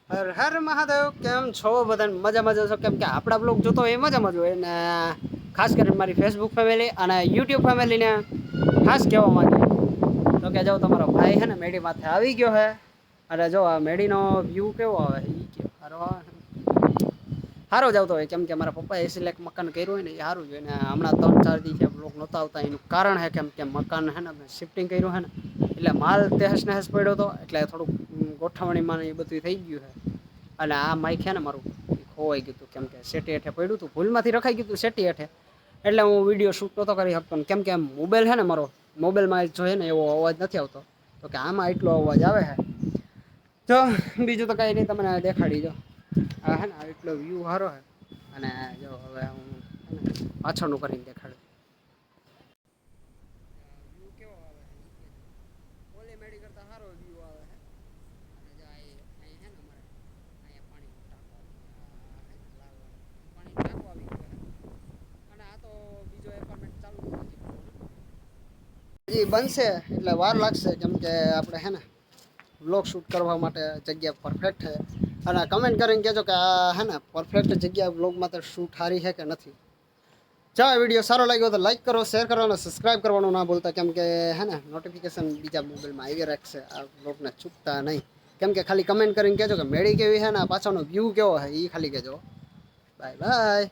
હર હર મહાદેવ. કેમ છો બધા? મજામાં છો? કેમ કે આપણા બ્લોગ જોતો હોય એ મજામાં જ હોય ને. ખાસ કરીને મારી ફેસબુક ફેમિલી અને યુટ્યુબ ફેમિલીને ખાસ કહેવા માંગે તો કે જો તમારો ભાઈ છે ને મેડી માથે આવી ગયો છે. અને જો આ મેડીનો વ્યૂ કેવો આવે એ સારો જ આવતો હોય. કેમ કે મારા પપ્પા એસી લાખ મકાન કર્યું હોય ને એ સારું જ હોય ને. હમણાં 3-4 દિવસે બ્લોગ નહોતા આવતા એનું કારણ છે કેમ કે મકાન છે ને શિફ્ટિંગ કર્યું છે ને એટલે માલ તહેસ નહેસ પડ્યો હતો એટલે થોડુંક ગોઠવણીમાં એ બધું થઈ ગયું છે. અને આ માઇક છે ને મારું ખોવાઈ ગયું હતું કેમ કે સેટી હેઠે પડ્યું હતું, ભૂલમાંથી રખાઈ ગયું હતું સેટી હેઠે. એટલે હું વિડીયો શૂટ નહોતો કરી શકતો કેમ કે મોબાઈલ છે ને મારો મોબાઈલમાં જોઈએ ને એવો અવાજ નથી આવતો. તો કે આમાં એટલો અવાજ આવે છે. તો બીજું તો કઈ નહીં, તમને દેખાડી જો આ હે ને એટલો વ્યૂ સારો છે. અને જો હવે હું પાછળનું કરીને દેખાડું. વ્યૂ કેવો આવે છે ઓલી મેડી કરતા સારો વ્યૂ આવે છે. અને જો અહીં છે ને અમારે અહીંયા પાણીનો ટાંકો લાલ પાણીનો ટાંકો આવી ગયો છે. અને આ તો બીજો એપાર્ટમેન્ટ ચાલુ હજી બનશે એટલે વાર લાગશે કેમ કે આપણે હે ને વ્લોગ શૂટ કરવા માટે જગ્યા પરફેક્ટ છે. અને કમેન્ટ કરીને કહેજો કે આ હે ને પરફેક્ટ જગ્યા વ્લોગમાં તો શૂટ સારી છે કે નથી. જો આ વિડીયો સારો લાગ્યો તો લાઈક કરો, શેર કરો અને સબસ્ક્રાઈબ કરવાનું ના ભૂલતા કેમ કે હે ને નોટિફિકેશન બીજા મોબાઈલમાં આવી રાખશે. આ વ્લોગને ચૂકતા નહીં. કેમ કે ખાલી કમેન્ટ કરીને કહેજો કે મેળી કેવી છે ને પાછળનો વ્યૂ કેવો છે એ ખાલી કહેજો. Bye bye.